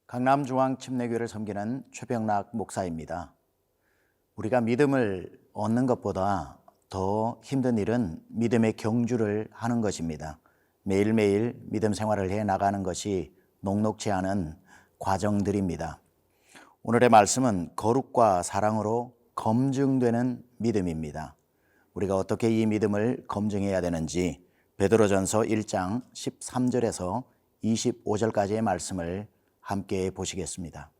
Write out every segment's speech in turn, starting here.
강남중앙침례교회를 섬기는 최병락 목사입니다. 우리가 믿음을 얻는 것보다 더 힘든 일은 믿음의 경주를 하는 것입니다. 매일매일 믿음 생활을 해 나가는 것이 녹록지 않은 과정들입니다. 오늘의 말씀은 거룩과 사랑으로 검증되는 믿음입니다. 우리가 어떻게 이 믿음을 검증해야 되는지 베드로전서 1장 13절에서 25절까지의 말씀을 함께 보시겠습니다.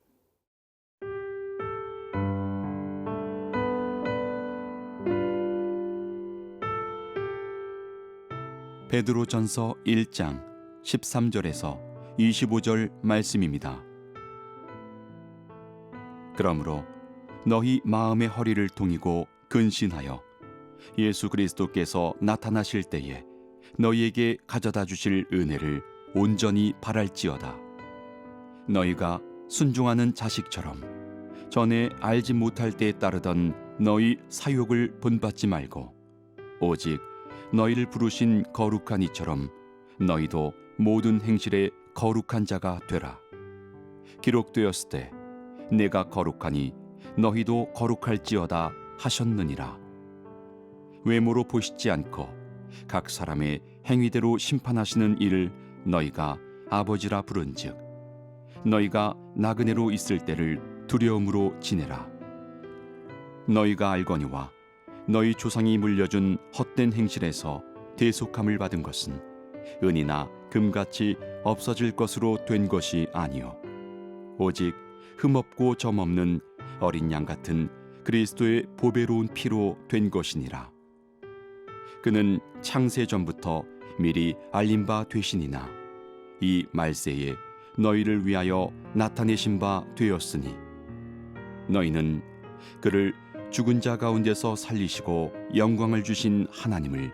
베드로전서 1장 13절에서 25절 말씀입니다. 그러므로 너희 마음의 허리를 동이고 근신하여 예수 그리스도께서 나타나실 때에 너희에게 가져다 주실 은혜를 온전히 바랄지어다. 너희가 순종하는 자식처럼 전에 알지 못할 때에 따르던 너희 사욕을 본받지 말고 오직 너희를 부르신 거룩한 이처럼 너희도 모든 행실에 거룩한 자가 되라. 기록되었을 때 내가 거룩하니 너희도 거룩할지어다 하셨느니라. 외모로 보시지 않고 각 사람의 행위대로 심판하시는 이를 너희가 아버지라 부른즉 너희가 나그네로 있을 때를 두려움으로 지내라. 너희가 알거니와 너희 조상이 물려준 헛된 행실에서 대속함을 받은 것은 은이나 금같이 없어질 것으로 된 것이 아니요 오직 흠없고 점없는 어린 양 같은 그리스도의 보배로운 피로 된 것이니라. 그는 창세 전부터 미리 알린 바 되시니나 이 말세에 너희를 위하여 나타내신 바 되었으니 너희는 그를 죽은 자 가운데서 살리시고 영광을 주신 하나님을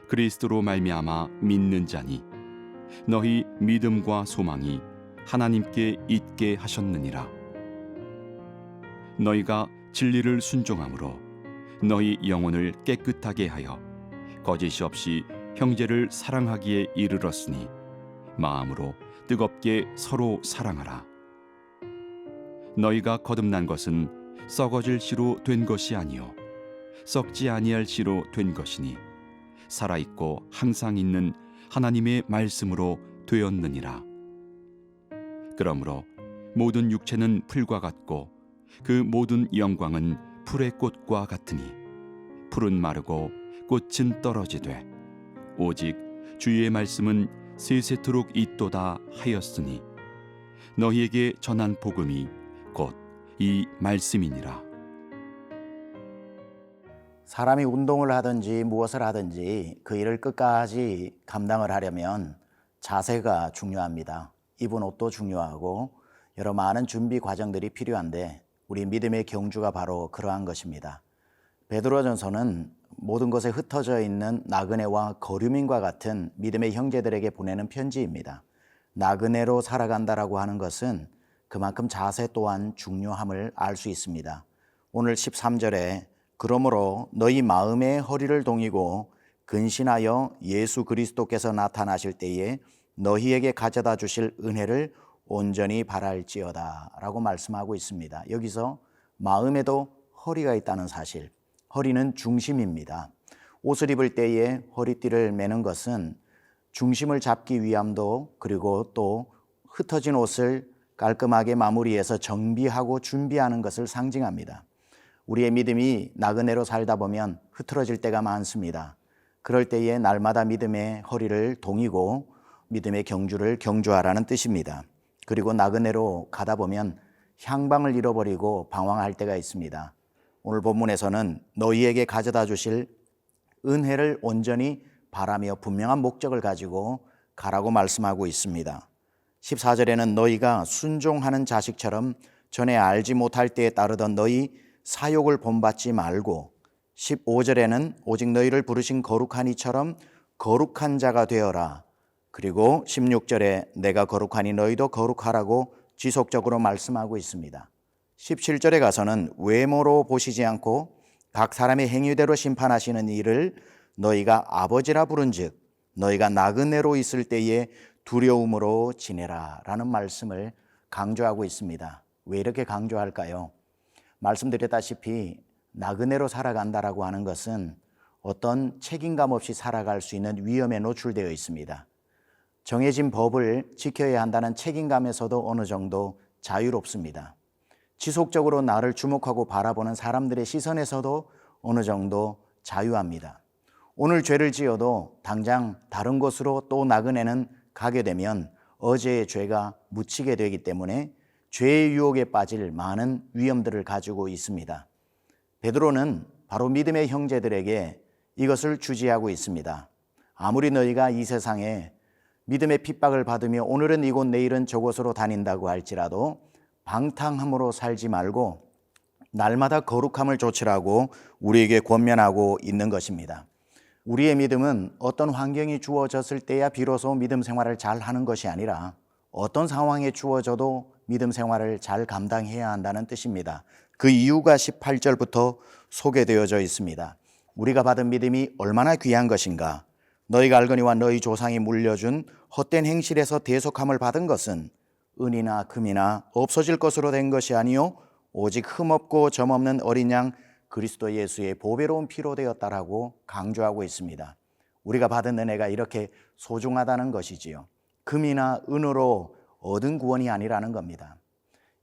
그리스도로 말미암아 믿는 자니 너희 믿음과 소망이 하나님께 있게 하셨느니라. 너희가 진리를 순종함으로 너희 영혼을 깨끗하게 하여 거짓이 없이 형제를 사랑하기에 이르렀으니 마음으로 뜨겁게 서로 사랑하라. 너희가 거듭난 것은 썩어질 씨로 된 것이 아니요 썩지 아니할 씨로 된 것이니 살아있고 항상 있는 하나님의 말씀으로 되었느니라. 그러므로 모든 육체는 풀과 같고 그 모든 영광은 풀의 꽃과 같으니 풀은 마르고 꽃은 떨어지되 오직 주의 말씀은 세세토록 있도다 하였으니 너희에게 전한 복음이 곧 이 말씀이니라. 사람이 운동을 하든지 무엇을 하든지 그 일을 끝까지 감당을 하려면 자세가 중요합니다. 입은 옷도 중요하고 여러 많은 준비 과정들이 필요한데 우리 믿음의 경주가 바로 그러한 것입니다. 베드로전서는 모든 것에 흩어져 있는 나그네와 거류민과 같은 믿음의 형제들에게 보내는 편지입니다. 나그네로 살아간다라고 하는 것은 그만큼 자세 또한 중요함을 알 수 있습니다. 오늘 13절에 그러므로 너희 마음의 허리를 동이고 근신하여 예수 그리스도께서 나타나실 때에 너희에게 가져다 주실 은혜를 온전히 바랄지어다 라고 말씀하고 있습니다. 여기서 마음에도 허리가 있다는 사실, 허리는 중심입니다. 옷을 입을 때에 허리띠를 매는 것은 중심을 잡기 위함도 그리고 또 흩어진 옷을 깔끔하게 마무리해서 정비하고 준비하는 것을 상징합니다. 우리의 믿음이 나그네로 살다 보면 흐트러질 때가 많습니다. 그럴 때에 날마다 믿음의 허리를 동이고 믿음의 경주를 경주하라는 뜻입니다. 그리고 나그네로 가다 보면 향방을 잃어버리고 방황할 때가 있습니다. 오늘 본문에서는 너희에게 가져다 주실 은혜를 온전히 바라며 분명한 목적을 가지고 가라고 말씀하고 있습니다. 14절에는 너희가 순종하는 자식처럼 전에 알지 못할 때에 따르던 너희 사욕을 본받지 말고 15절에는 오직 너희를 부르신 거룩한 이처럼 거룩한 자가 되어라. 그리고 16절에 내가 거룩하니 너희도 거룩하라고 지속적으로 말씀하고 있습니다. 17절에 가서는 외모로 보시지 않고 각 사람의 행위대로 심판하시는 이를 너희가 아버지라 부른즉 너희가 나그네로 있을 때에 두려움으로 지내라 라는 말씀을 강조하고 있습니다. 왜 이렇게 강조할까요? 말씀드렸다시피 나그네로 살아간다라고 하는 것은 어떤 책임감 없이 살아갈 수 있는 위험에 노출되어 있습니다. 정해진 법을 지켜야 한다는 책임감에서도 어느 정도 자유롭습니다. 지속적으로 나를 주목하고 바라보는 사람들의 시선에서도 어느 정도 자유합니다. 오늘 죄를 지어도 당장 다른 곳으로 또 나그네는 가게 되면 어제의 죄가 묻히게 되기 때문에 죄의 유혹에 빠질 많은 위험들을 가지고 있습니다. 베드로는 바로 믿음의 형제들에게 이것을 주지하고 있습니다. 아무리 너희가 이 세상에 믿음의 핍박을 받으며 오늘은 이곳 내일은 저곳으로 다닌다고 할지라도 방탕함으로 살지 말고 날마다 거룩함을 좇으라고 우리에게 권면하고 있는 것입니다. 우리의 믿음은 어떤 환경이 주어졌을 때야 비로소 믿음 생활을 잘 하는 것이 아니라 어떤 상황에 주어져도 믿음 생활을 잘 감당해야 한다는 뜻입니다. 그 이유가 18절부터 소개되어져 있습니다. 우리가 받은 믿음이 얼마나 귀한 것인가. 너희가 알거니와 너희 조상이 물려준 헛된 행실에서 대속함을 받은 것은 은이나 금이나 없어질 것으로 된 것이 아니요 오직 흠없고 점없는 어린 양 그리스도 예수의 보배로운 피로 되었다라고 강조하고 있습니다. 우리가 받은 은혜가 이렇게 소중하다는 것이지요. 금이나 은으로 얻은 구원이 아니라는 겁니다.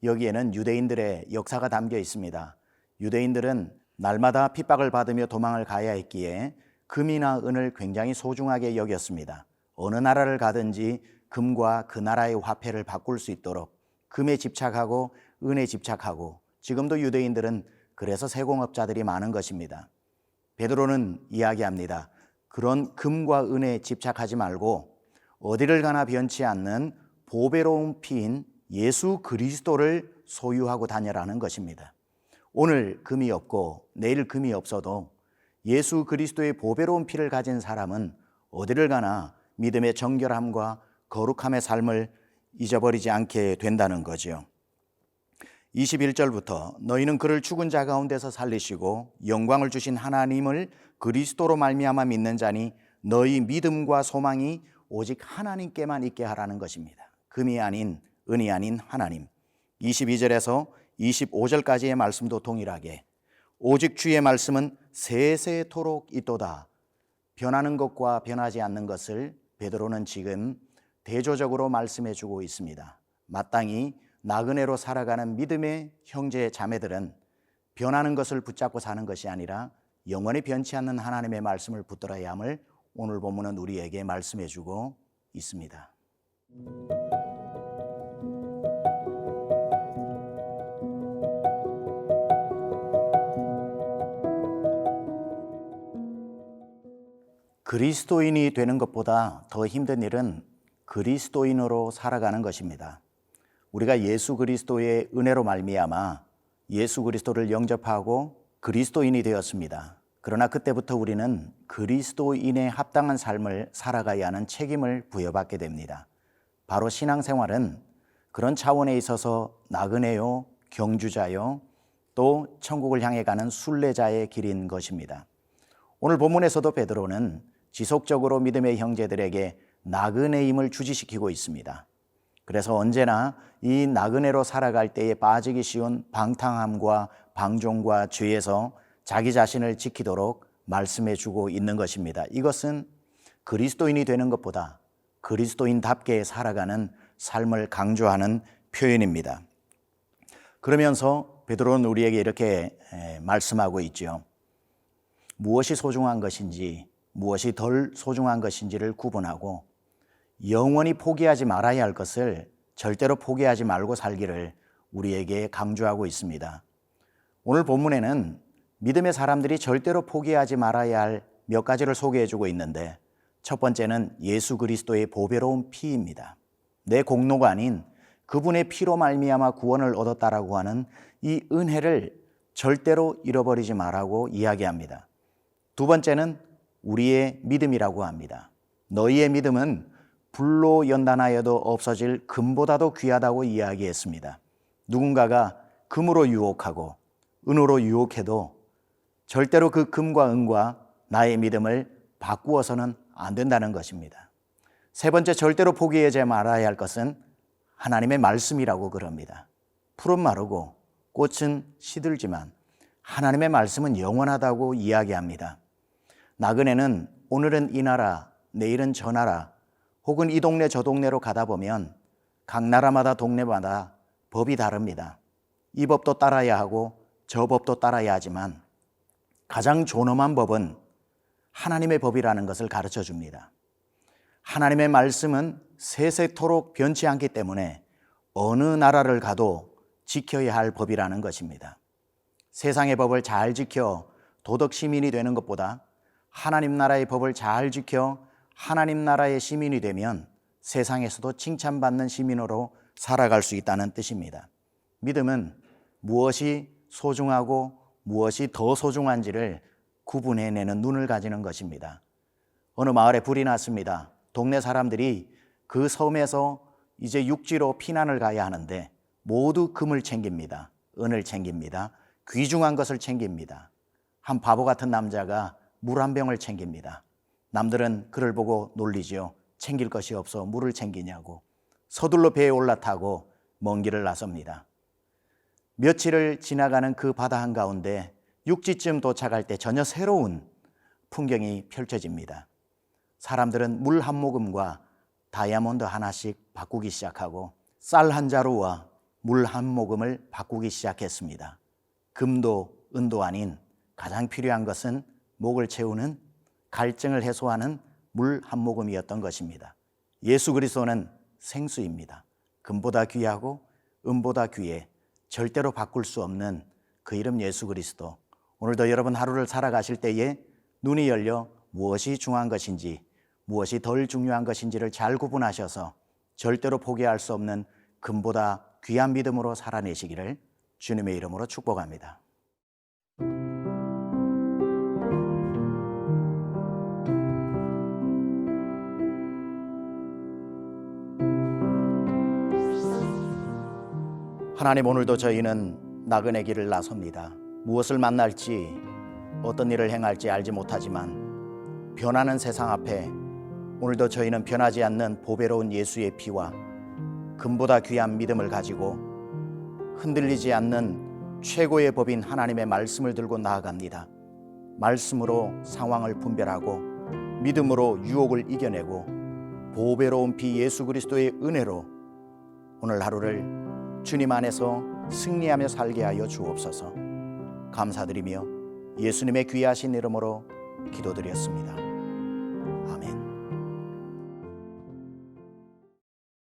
여기에는 유대인들의 역사가 담겨 있습니다. 유대인들은 날마다 핍박을 받으며 도망을 가야 했기에 금이나 은을 굉장히 소중하게 여겼습니다. 어느 나라를 가든지 금과 그 나라의 화폐를 바꿀 수 있도록 금에 집착하고 은에 집착하고 지금도 유대인들은 그래서 세공업자들이 많은 것입니다. 베드로는 이야기합니다. 그런 금과 은에 집착하지 말고 어디를 가나 변치 않는 보배로운 피인 예수 그리스도를 소유하고 다녀라는 것입니다. 오늘 금이 없고 내일 금이 없어도 예수 그리스도의 보배로운 피를 가진 사람은 어디를 가나 믿음의 정결함과 거룩함의 삶을 잊어버리지 않게 된다는 거죠. 21절부터 너희는 그를 죽은 자 가운데서 살리시고 영광을 주신 하나님을 그리스도로 말미암아 믿는 자니 너희 믿음과 소망이 오직 하나님께만 있게 하라는 것입니다. 금이 아닌 은이 아닌 하나님. 22절에서 25절까지의 말씀도 동일하게 오직 주의 말씀은 세세토록 있도다. 변하는 것과 변하지 않는 것을 베드로는 지금 대조적으로 말씀해 주고 있습니다. 마땅히 나그네로 살아가는 믿음의 형제 자매들은 변하는 것을 붙잡고 사는 것이 아니라 영원히 변치 않는 하나님의 말씀을 붙들어야 함을 오늘 본문은 우리에게 말씀해 주고 있습니다. 그리스도인이 되는 것보다 더 힘든 일은 그리스도인으로 살아가는 것입니다. 우리가 예수 그리스도의 은혜로 말미암아 예수 그리스도를 영접하고 그리스도인이 되었습니다. 그러나 그때부터 우리는 그리스도인에 합당한 삶을 살아가야 하는 책임을 부여받게 됩니다. 바로 신앙생활은 그런 차원에 있어서 나그네요, 경주자요, 또 천국을 향해 가는 순례자의 길인 것입니다. 오늘 본문에서도 베드로는 지속적으로 믿음의 형제들에게 나그네임을 주지시키고 있습니다. 그래서 언제나 이 나그네로 살아갈 때에 빠지기 쉬운 방탕함과 방종과 죄에서 자기 자신을 지키도록 말씀해 주고 있는 것입니다. 이것은 그리스도인이 되는 것보다 그리스도인답게 살아가는 삶을 강조하는 표현입니다. 그러면서 베드로는 우리에게 이렇게 말씀하고 있죠. 무엇이 소중한 것인지 무엇이 덜 소중한 것인지를 구분하고 영원히 포기하지 말아야 할 것을 절대로 포기하지 말고 살기를 우리에게 강조하고 있습니다. 오늘 본문에는 믿음의 사람들이 절대로 포기하지 말아야 할 몇 가지를 소개해 주고 있는데 첫 번째는 예수 그리스도의 보배로운 피입니다. 내 공로가 아닌 그분의 피로 말미암아 구원을 얻었다라고 하는 이 은혜를 절대로 잃어버리지 말라고 이야기합니다. 두 번째는 우리의 믿음이라고 합니다. 너희의 믿음은 불로 연단하여도 없어질 금보다도 귀하다고 이야기했습니다. 누군가가 금으로 유혹하고 은으로 유혹해도 절대로 그 금과 은과 나의 믿음을 바꾸어서는 안 된다는 것입니다. 세 번째 절대로 포기하지 말아야 할 것은 하나님의 말씀이라고 그럽니다. 풀은 마르고 꽃은 시들지만 하나님의 말씀은 영원하다고 이야기합니다. 나그네는 오늘은 이 나라, 내일은 저 나라, 혹은 이 동네 저 동네로 가다 보면 각 나라마다 동네마다 법이 다릅니다. 이 법도 따라야 하고 저 법도 따라야 하지만 가장 존엄한 법은 하나님의 법이라는 것을 가르쳐 줍니다. 하나님의 말씀은 세세토록 변치 않기 때문에 어느 나라를 가도 지켜야 할 법이라는 것입니다. 세상의 법을 잘 지켜 도덕 시민이 되는 것보다 하나님 나라의 법을 잘 지켜 하나님 나라의 시민이 되면 세상에서도 칭찬받는 시민으로 살아갈 수 있다는 뜻입니다. 믿음은 무엇이 소중하고 무엇이 더 소중한지를 구분해내는 눈을 가지는 것입니다. 어느 마을에 불이 났습니다. 동네 사람들이 그 섬에서 이제 육지로 피난을 가야 하는데 모두 금을 챙깁니다. 은을 챙깁니다. 귀중한 것을 챙깁니다. 한 바보 같은 남자가 물 한 병을 챙깁니다. 남들은 그를 보고 놀리지요. 챙길 것이 없어 물을 챙기냐고. 서둘러 배에 올라타고 먼 길을 나섭니다. 며칠을 지나가는 그 바다 한가운데 육지쯤 도착할 때 전혀 새로운 풍경이 펼쳐집니다. 사람들은 물 한 모금과 다이아몬드 하나씩 바꾸기 시작하고 쌀 한 자루와 물 한 모금을 바꾸기 시작했습니다. 금도 은도 아닌 가장 필요한 것은 목을 채우는 갈증을 해소하는 물 한 모금이었던 것입니다. 예수 그리스도는 생수입니다. 금보다 귀하고 은보다 귀해 절대로 바꿀 수 없는 그 이름 예수 그리스도. 오늘도 여러분 하루를 살아가실 때에 눈이 열려 무엇이 중요한 것인지 무엇이 덜 중요한 것인지를 잘 구분하셔서 절대로 포기할 수 없는 금보다 귀한 믿음으로 살아내시기를 주님의 이름으로 축복합니다. 하나님, 오늘도 저희는 나그네 길을 나섭니다. 무엇을 만날지 어떤 일을 행할지 알지 못하지만 변하는 세상 앞에 오늘도 저희는 변하지 않는 보배로운 예수의 피와 금보다 귀한 믿음을 가지고 흔들리지 않는 최고의 법인 하나님의 말씀을 들고 나아갑니다. 말씀으로 상황을 분별하고 믿음으로 유혹을 이겨내고 보배로운 피 예수 그리스도의 은혜로 오늘 하루를 주님 안에서 승리하며 살게 하여 주옵소서. 감사드리며 예수님의 귀하신 이름으로 기도드렸습니다.